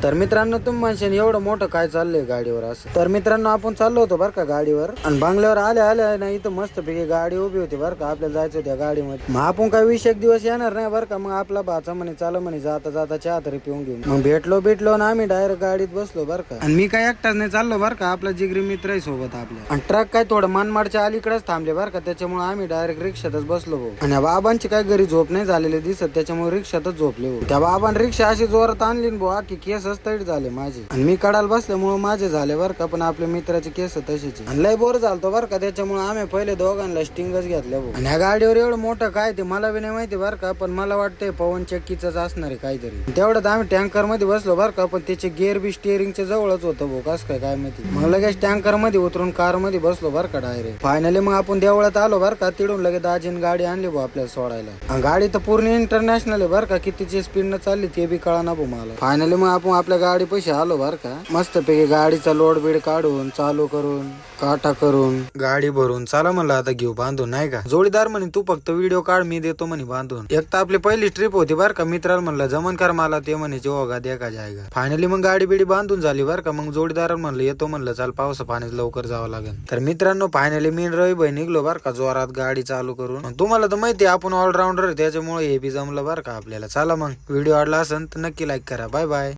तर मित्रांनो तुम्ही म्हणशान एवढं मोठं काय चाललंय गाडीवर असं. तर मित्रांनो आपण चाललो होतो बरं का गाडीवर आणि बंगल्यावर आल्या नाही इथं मस्त पैकी गाडी उभी होती बरं का. आपल्याला जायचं होत्या गाडीमध्ये. मग आपण काय 20 दिवस येणार नाही बरं का. मग आपला भाचा म्हणे चाल म्हणे जाता जाता चहा तरी पिऊन घेऊन. मग भेटलो ना आम्ही डायरेक्ट गाडीत बसलो बरं का. आणि मी काय एकटाच नाही चाललो बरं का. आपला जिगरी मित्र आहे सोबत आपल्या. आणि ट्रक काय थोडं मनमाडच्या अलीकडेच थांबले बरं का. त्याच्यामुळे आम्ही डायरेक्ट रिक्षातच बसलो भाऊ. आणि बाबांची काय घरी झोप नाही झालेली दिसत त्याच्यामुळे रिक्षातच झोपले भाऊ. त्या बाबांनी रिक्षा अशी जोरात आणली भाऊ की केसच तैड झाले माझे. आणि मी कडाला बसल्यामुळे माझे झाले बरं का. पण आपल्या मित्राचे केस तशीच. आणि लय बोर झालतो बरं का. त्याच्यामुळे आम्ही पहिले दोघांना स्टिंगच घेतल्या भाऊ. आणि ह्या गाडीवर एवढं मोठं काय ते मला बी नाही माहिती बरं का. पण मला वाटतंय पवन चक्कीच असणार आहे काहीतरी. तेवढ्यात आम्ही टँकर मध्ये बसलो बरं का. पण त्याचे गिअर बी स्टिअरिंगच्या जवळच होतं भाऊ. कसं काय माहिती. मग लगेच टँकर मध्ये उतरून कार मध्ये बसलो बरं का डायरेक्ट. फायनली मग आपण देवळात आलो बरं का. तिडून लगेच दाजीने गाडी आणली भाऊ आपल्याला सोडायला. गाडी तर पूर्ण इंटरनॅशनल आहे बरं का. कितीची स्पीड न चालली ते बी कळना भाऊ मला. फायनली मग आपण आपल्या गाडी पैसे आलो बरं का. मस्त पैकी गाडीचा लोड बीड काढून चालू करून काटा करून गाडी भरून चला म्हणलं आता घेऊ बांधून नाही का. जोडीदार म्हणे तू फक्त व्हिडिओ काढ मी देतो म्हणे बांधून. एक तर आपली पहिली ट्रिप होती बरं का. मित्राला म्हणलं जमन कर मला ते म्हणे होगा देखा जायगा. फायनली मग गाडी बिडी बांधून झाली बरं का. मग जोडीदार म्हणलं येतो म्हणलं चाल पावसा पाण्यात लवकर जावं लागेल. तर मित्रांनो फायनली मी रवी भाई निघलो बरं का जोरात गाडी चालू करून. तुम्हाला तर माहिती आपण ऑलराऊंडर त्याच्यामुळे हे बी जमलं बरं का आपल्याला. चला मग व्हिडिओ आवडला असेल तर नक्की लाईक करा. Bye bye.